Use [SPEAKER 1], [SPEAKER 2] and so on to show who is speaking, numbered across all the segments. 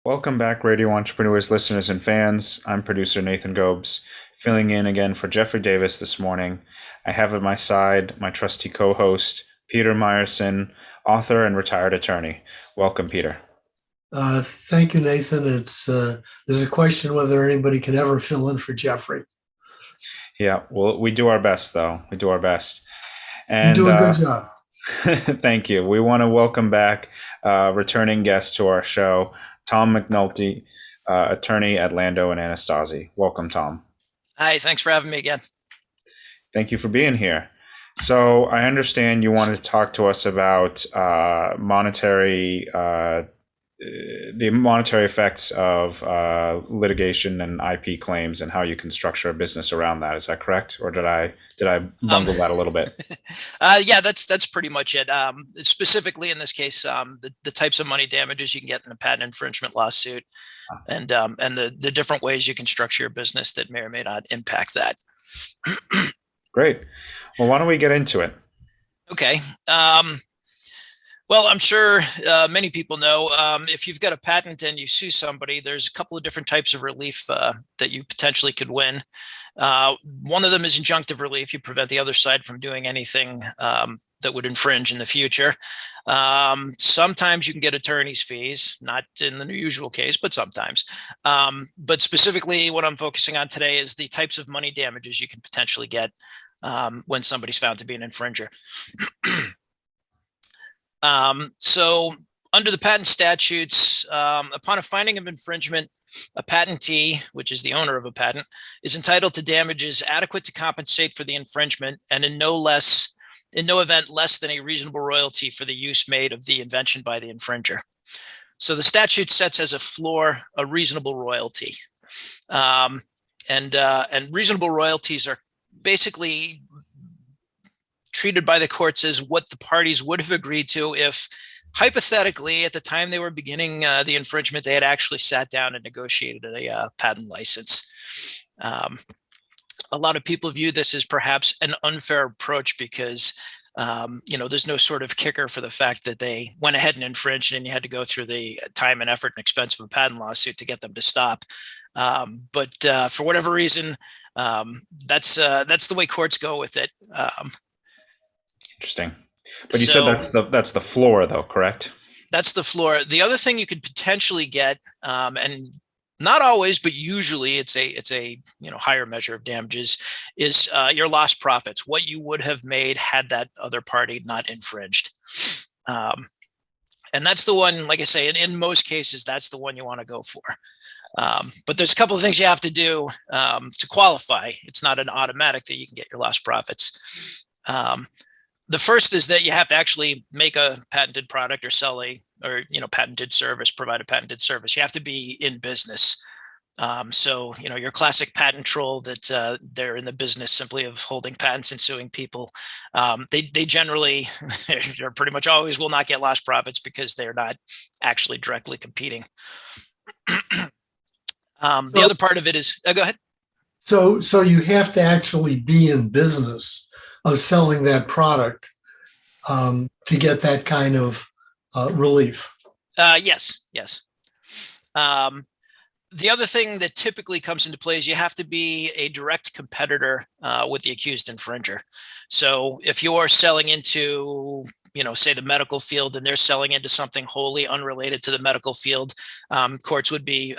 [SPEAKER 1] Welcome back, Radio Entrepreneurs listeners and fans. I'm producer Nathan Gobes, filling in again for Jeffrey Davis this morning. I have at my side my trusty co-host, Peter Myerson, author and retired attorney. Welcome, Peter.
[SPEAKER 2] Thank you, Nathan. There's a question whether anybody can ever fill in for Jeffrey.
[SPEAKER 1] Yeah, well, we do our best, though. We do our best.
[SPEAKER 2] You do a good job.
[SPEAKER 1] Thank you. We want to welcome back returning guest to our show, Tom McNulty, attorney at Lando Anastasi. Welcome, Tom.
[SPEAKER 3] Hi, thanks for having me again.
[SPEAKER 1] Thank you for being here. So I understand you wanted to talk to us about the monetary effects of litigation and IP claims and how you can structure a business around that. Is that correct, or did I bungle that a little bit?
[SPEAKER 3] Yeah, that's pretty much it. Specifically in this case, the types of money damages you can get in a patent infringement lawsuit, and the different ways you can structure your business that may or may not impact that.
[SPEAKER 1] Great. Well, why don't we get into it?
[SPEAKER 3] Okay. Well, I'm sure many people know if you've got a patent and you sue somebody, there's a couple of different types of relief that you potentially could win. One of them is injunctive relief. You prevent the other side from doing anything that would infringe in the future. Sometimes you can get attorney's fees, not in the usual case, but sometimes. But specifically, what I'm focusing on today is the types of money damages you can potentially get when somebody's found to be an infringer. So under the patent statutes, upon a finding of infringement, a patentee, which is the owner of a patent, is entitled to damages adequate to compensate for the infringement and in no event less than a reasonable royalty for the use made of the invention by the infringer. So the statute sets as a floor a reasonable royalty. And reasonable royalties are basically treated by the courts as what the parties would have agreed to if, hypothetically, at the time they were beginning the infringement, they had actually sat down and negotiated a patent license. A lot of people view this as perhaps an unfair approach because there's no sort of kicker for the fact that they went ahead and infringed and you had to go through the time and effort and expense of a patent lawsuit to get them to stop. But for whatever reason, that's the way courts go with it.
[SPEAKER 1] Interesting. But you said that's the floor, though, correct?
[SPEAKER 3] That's the floor. The other thing you could potentially get, and not always, but usually it's a higher measure of damages, is your lost profits, what you would have made had that other party not infringed. And that's the one, like I say, in most cases, that's the one you want to go for. But there's a couple of things you have to do to qualify. It's not an automatic that you can get your lost profits. The first is that you have to actually make a patented product or sell patented service, provide a patented service. You have to be in business. So your classic patent troll that they're in the business simply of holding patents and suing people. They generally, or pretty much always, will not get lost profits because they're not actually directly competing. The other part of it is, go ahead.
[SPEAKER 2] So you have to actually be in business of selling that product to get that kind of relief.
[SPEAKER 3] Yes. The other thing that typically comes into play is you have to be a direct competitor with the accused infringer. So if you're selling into, say the medical field, and they're selling into something wholly unrelated to the medical field, courts would be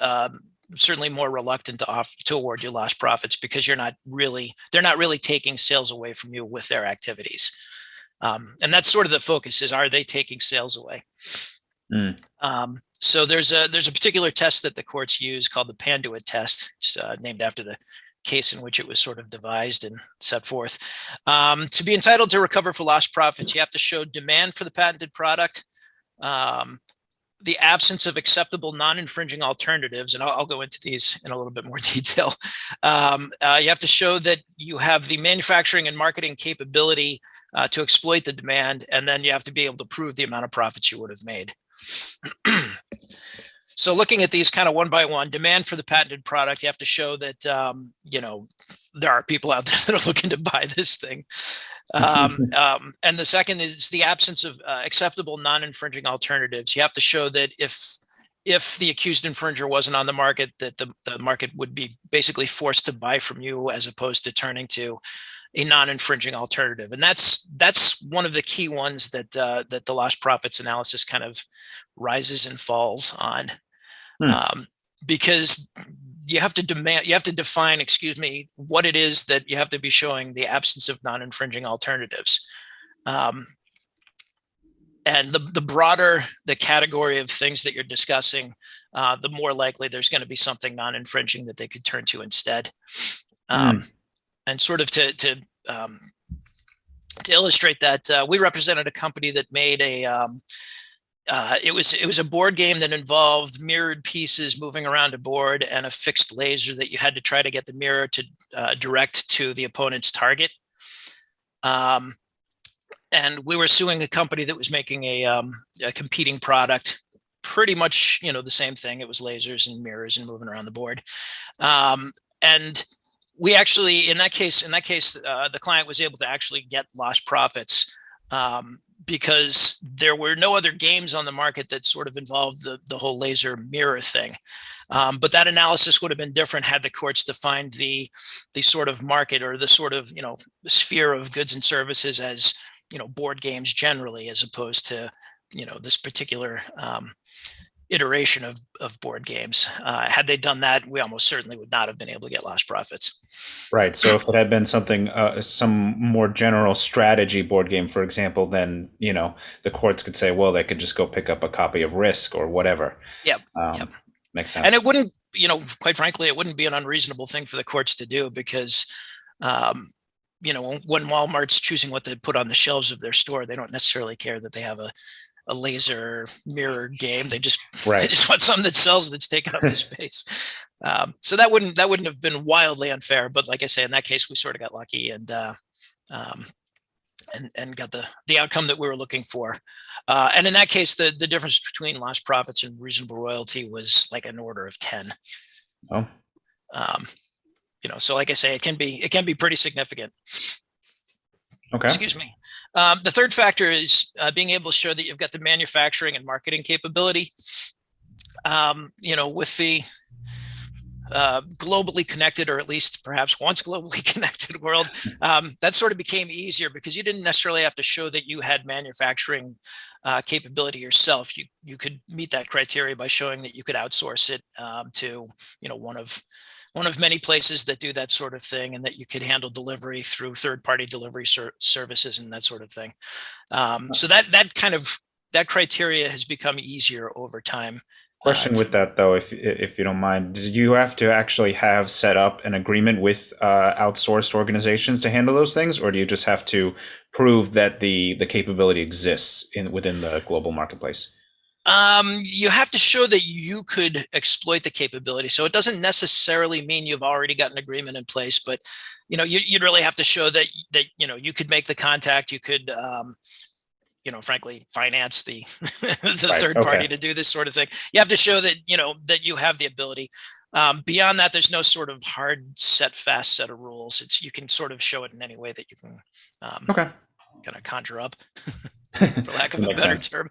[SPEAKER 3] certainly more reluctant to award you lost profits because they're not really taking sales away from you with their activities. And that's sort of the focus is, are they taking sales away? So there's a particular test that the courts use called the Pandua Test. It's named after the case in which it was sort of devised and set forth. To be entitled to recover for lost profits, you have to show demand for the patented product, the absence of acceptable non-infringing alternatives, and I'll go into these in a little bit more detail. You have to show that you have the manufacturing and marketing capability to exploit the demand, and then you have to be able to prove the amount of profits you would have made. So looking at these kind of one by one, demand for the patented product, you have to show that, there are people out there that are looking to buy this thing. And the second is the absence of acceptable non-infringing alternatives. You have to show that if if the accused infringer wasn't on the market, that the market would be basically forced to buy from you as opposed to turning to a non-infringing alternative. And that's one of the key ones that that the lost profits analysis kind of rises and falls on, because you have to define, what it is that you have to be showing the absence of non-infringing alternatives. And the broader the category of things that you're discussing, the more likely there's going to be something non-infringing that they could turn to instead. And sort of to illustrate that, we represented a company that made it was a board game that involved mirrored pieces moving around a board and a fixed laser that you had to try to get the mirror to direct to the opponent's target. And we were suing a company that was making a competing product, pretty much, the same thing. It was lasers and mirrors and moving around the board. And we actually, in that case, the client was able to actually get lost profits because there were no other games on the market that sort of involved the whole laser mirror thing. But that analysis would have been different had the courts defined the sort of market or the sort of, sphere of goods and services as, board games generally, as opposed to, this particular iteration of board games. Had they done that, we almost certainly would not have been able to get lost profits.
[SPEAKER 1] Right. So if it had been something, some more general strategy board game, for example, then, the courts could say, well, they could just go pick up a copy of Risk or whatever.
[SPEAKER 3] Yep.
[SPEAKER 1] Makes sense.
[SPEAKER 3] And it wouldn't, quite frankly, it wouldn't be an unreasonable thing for the courts to do because, when Walmart's choosing what to put on the shelves of their store, they don't necessarily care that they have a laser mirror game. They just want something that sells, that's taking up the space. So that wouldn't have been wildly unfair. But like I say, in that case, we sort of got lucky and got the outcome that we were looking for. And in that case, the difference between lost profits and reasonable royalty was like an order of 10.
[SPEAKER 1] Oh.
[SPEAKER 3] So like I say, it can be pretty significant.
[SPEAKER 1] Okay.
[SPEAKER 3] Excuse me. The third factor is being able to show that you've got the manufacturing and marketing capability. With the globally connected, or at least perhaps once globally connected world, that sort of became easier because you didn't necessarily have to show that you had manufacturing capability yourself. You could meet that criteria by showing that you could outsource it to one of many places that do that sort of thing, and that you could handle delivery through third-party delivery services and that sort of thing. So that criteria has become easier over time.
[SPEAKER 1] Question with that, though, if you don't mind, did you have to actually have set up an agreement with outsourced organizations to handle those things, or do you just have to prove that the capability exists within the global marketplace?
[SPEAKER 3] You have to show that you could exploit the capability. So it doesn't necessarily mean you've already got an agreement in place, but you'd really have to show that you could make the contact. You could frankly finance the third party to do this sort of thing. You have to show that that you have the ability. Beyond that, there's no sort of fast set of rules. You can sort of show it in any way that you can kind of conjure up, for lack of a better term.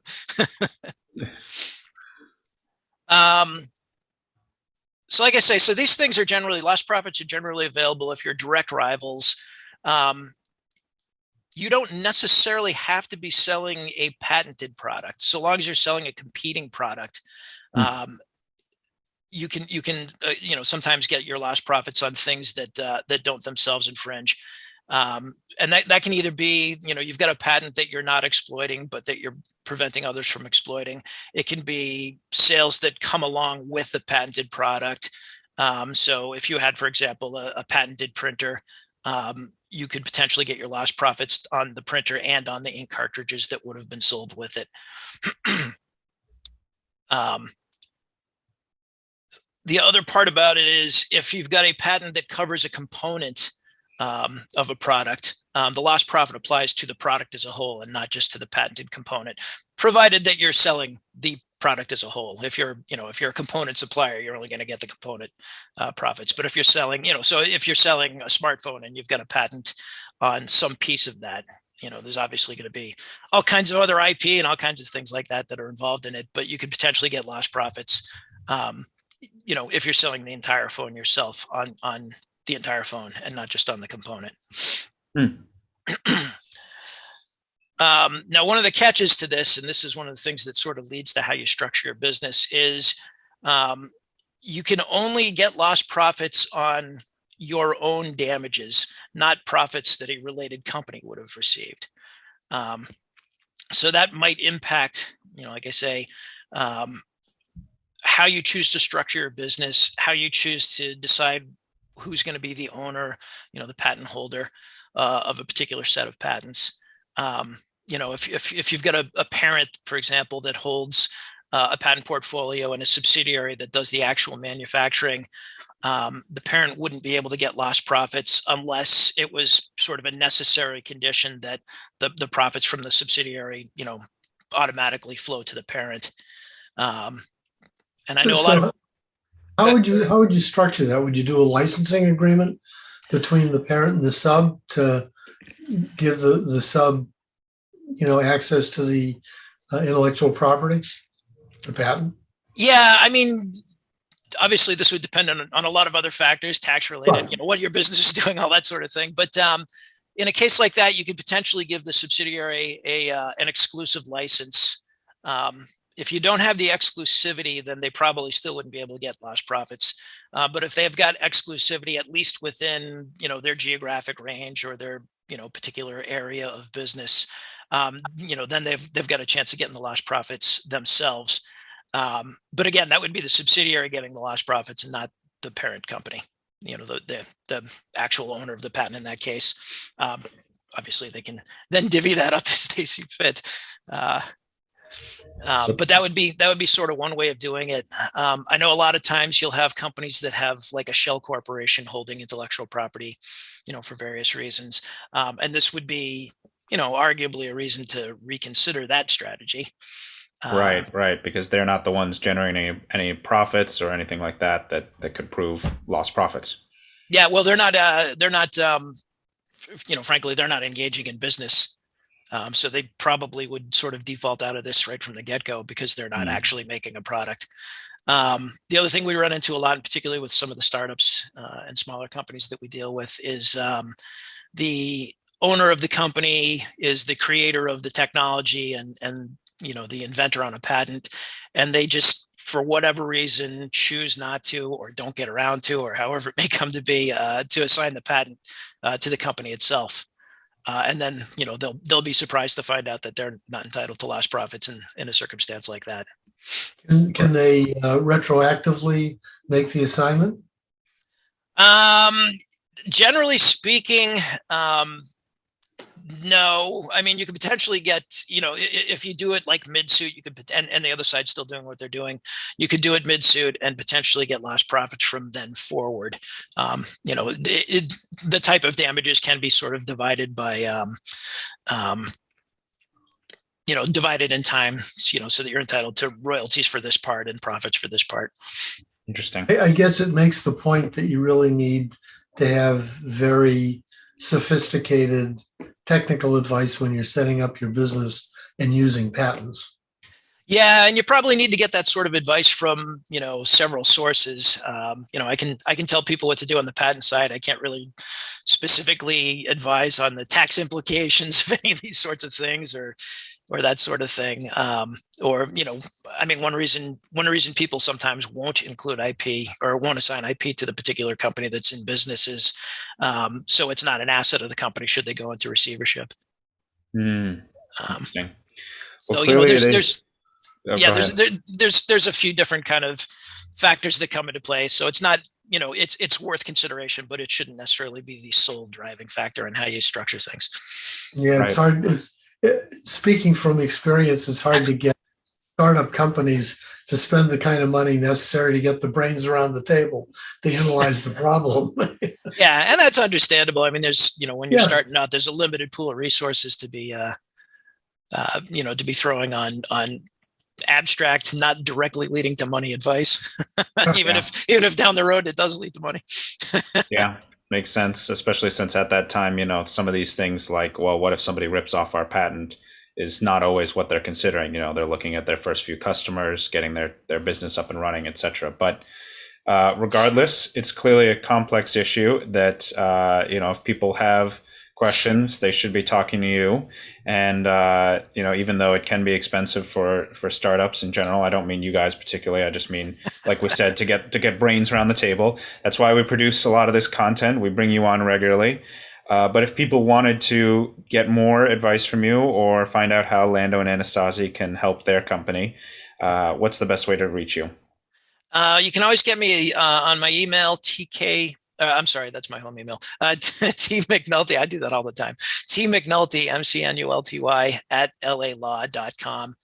[SPEAKER 3] So like I say, so these things are generally, lost profits are generally available if you're direct rivals. You don't necessarily have to be selling a patented product, so long as you're selling a competing product. You can sometimes get your lost profits on things that don't themselves infringe. And that can either be, you've got a patent that you're not exploiting, but that you're preventing others from exploiting. It can be sales that come along with the patented product. So if you had, for example, a patented printer, you could potentially get your lost profits on the printer and on the ink cartridges that would have been sold with it. The other part about it is if you've got a patent that covers a component of a product, the lost profit applies to the product as a whole and not just to the patented component, provided that you're selling the product as a whole. If you're a component supplier, you're only going to get the component profits. But if you're selling, so if you're selling a smartphone and you've got a patent on some piece of that, there's obviously going to be all kinds of other IP and all kinds of things like that that are involved in it, but you could potentially get lost profits, if you're selling the entire phone yourself on the entire phone and not just on the component. Now, one of the catches to this, and this is one of the things that sort of leads to how you structure your business, is you can only get lost profits on your own damages, not profits that a related company would have received. So that might impact, like I say, how you choose to structure your business, how you choose to decide who's going to be the owner, the patent holder of a particular set of patents. If you've got a parent, for example, that holds a patent portfolio and a subsidiary that does the actual manufacturing, the parent wouldn't be able to get lost profits unless it was sort of a necessary condition that the profits from the subsidiary, automatically flow to the parent. And I know a lot of.
[SPEAKER 2] How would you structure that? Would you do a licensing agreement between the parent and the sub to give the sub, access to the intellectual property, the patent?
[SPEAKER 3] Yeah, I mean, obviously this would depend on a lot of other factors, tax related,
[SPEAKER 2] Right.
[SPEAKER 3] What your business is doing, all that sort of thing. But in a case like that, you could potentially give the subsidiary an exclusive license. If you don't have the exclusivity, then they probably still wouldn't be able to get lost profits. But if they've got exclusivity, at least within, their geographic range or their, particular area of business, then they've got a chance of getting the lost profits themselves. But again, that would be the subsidiary getting the lost profits and not the parent company, the actual owner of the patent in that case. Obviously, they can then divvy that up as they see fit. But that would be sort of one way of doing it. I know a lot of times you'll have companies that have like a shell corporation holding intellectual property, for various reasons. And this would be, arguably a reason to reconsider that strategy.
[SPEAKER 1] Right, because they're not the ones generating any profits or anything like that could prove lost profits.
[SPEAKER 3] Yeah, well, they're not. Frankly, they're not engaging in business. So they probably would sort of default out of this right from the get-go because they're not actually making a product. The other thing we run into a lot, and particularly with some of the startups and smaller companies that we deal with, is the owner of the company is the creator of the technology and the inventor on a patent, and they just, for whatever reason, choose not to or don't get around to, or however it may come to be, to assign the patent to the company itself. And then, they'll be surprised to find out that they're not entitled to lost profits in a circumstance like that.
[SPEAKER 2] Can they retroactively make the assignment?
[SPEAKER 3] Generally speaking, no. I mean, you could potentially get, if you do it like mid-suit, you could, and the other side's still doing what they're doing, you could do it mid-suit and potentially get lost profits from then forward. The type of damages can be sort of divided by, divided in time, so that you're entitled to royalties for this part and profits for this part.
[SPEAKER 1] Interesting.
[SPEAKER 2] I guess it makes the point that you really need to have very sophisticated technical advice when you're setting up your business and using patents.
[SPEAKER 3] Yeah, and you probably need to get that sort of advice from, several sources. I can tell people what to do on the patent side. I can't really specifically advise on the tax implications of any of these sorts of things or that sort of thing. One reason people sometimes won't include IP or won't assign IP to the particular company that's in business is so it's not an asset of the company should they go into receivership.
[SPEAKER 1] Interesting.
[SPEAKER 3] Well, there's a few different kind of factors that come into play. So it's not, it's worth consideration, but it shouldn't necessarily be the sole driving factor in how you structure things.
[SPEAKER 2] Yeah,
[SPEAKER 1] right.
[SPEAKER 2] It's hard. Speaking from experience, it's hard to get startup companies to spend the kind of money necessary to get the brains around the table to analyze the problem.
[SPEAKER 3] Yeah, and that's understandable. I mean, there's, when you're starting out, there's a limited pool of resources to be, to be throwing on abstract, not directly leading to money advice, even if down the road it does lead to money.
[SPEAKER 1] Yeah. Makes sense, especially since at that time, some of these things like, well, what if somebody rips off our patent is not always what they're considering. They're looking at their first few customers, getting their business up and running, etc. But regardless, it's clearly a complex issue that, if people have questions, they should be talking to you. And, even though it can be expensive for startups in general, I don't mean you guys particularly. I just mean, like we said, to get brains around the table. That's why we produce a lot of this content. We bring you on regularly. But if people wanted to get more advice from you or find out how Lando and Anastasi can help their company, what's the best way to reach you?
[SPEAKER 3] You can always get me on my email, TK. I'm sorry, that's my home email. T McNulty. I do that all the time. T McNulty, MCNULTY at LAlaw.com.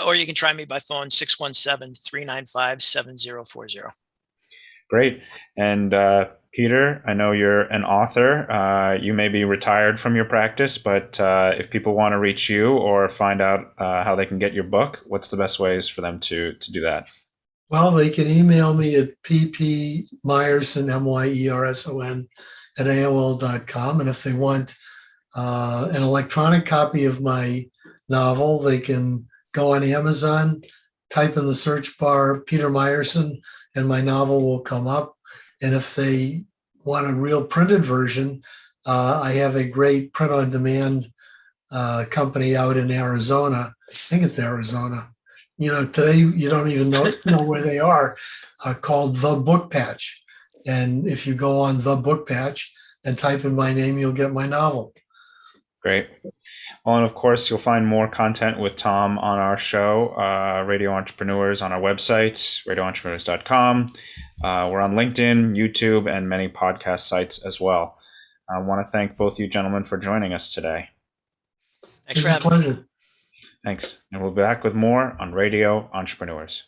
[SPEAKER 3] Or you can try me by phone, 617-395-7040.
[SPEAKER 1] Great. And Peter, I know you're an author. You may be retired from your practice, but if people want to reach you or find out how they can get your book, what's the best ways for them to do that?
[SPEAKER 2] Well, they can email me at ppmyerson, Myerson, at AOL.com. And if they want an electronic copy of my novel, they can go on Amazon, type in the search bar Peter Myerson, and my novel will come up. And if they want a real printed version, I have a great print-on-demand company out in Arizona. I think it's Arizona. Today you don't even know where they are, called The Book Patch. And if you go on The Book Patch and type in my name, you'll get my novel.
[SPEAKER 1] Great. Well, and of course, you'll find more content with Tom on our show, Radio Entrepreneurs, on our website, radioentrepreneurs.com. We're on LinkedIn, YouTube, and many podcast sites as well. I want to thank both you gentlemen for joining us today.
[SPEAKER 3] Thanks for having me.
[SPEAKER 2] Pleasure.
[SPEAKER 1] Thanks. And we'll be back with more on Radio Entrepreneurs.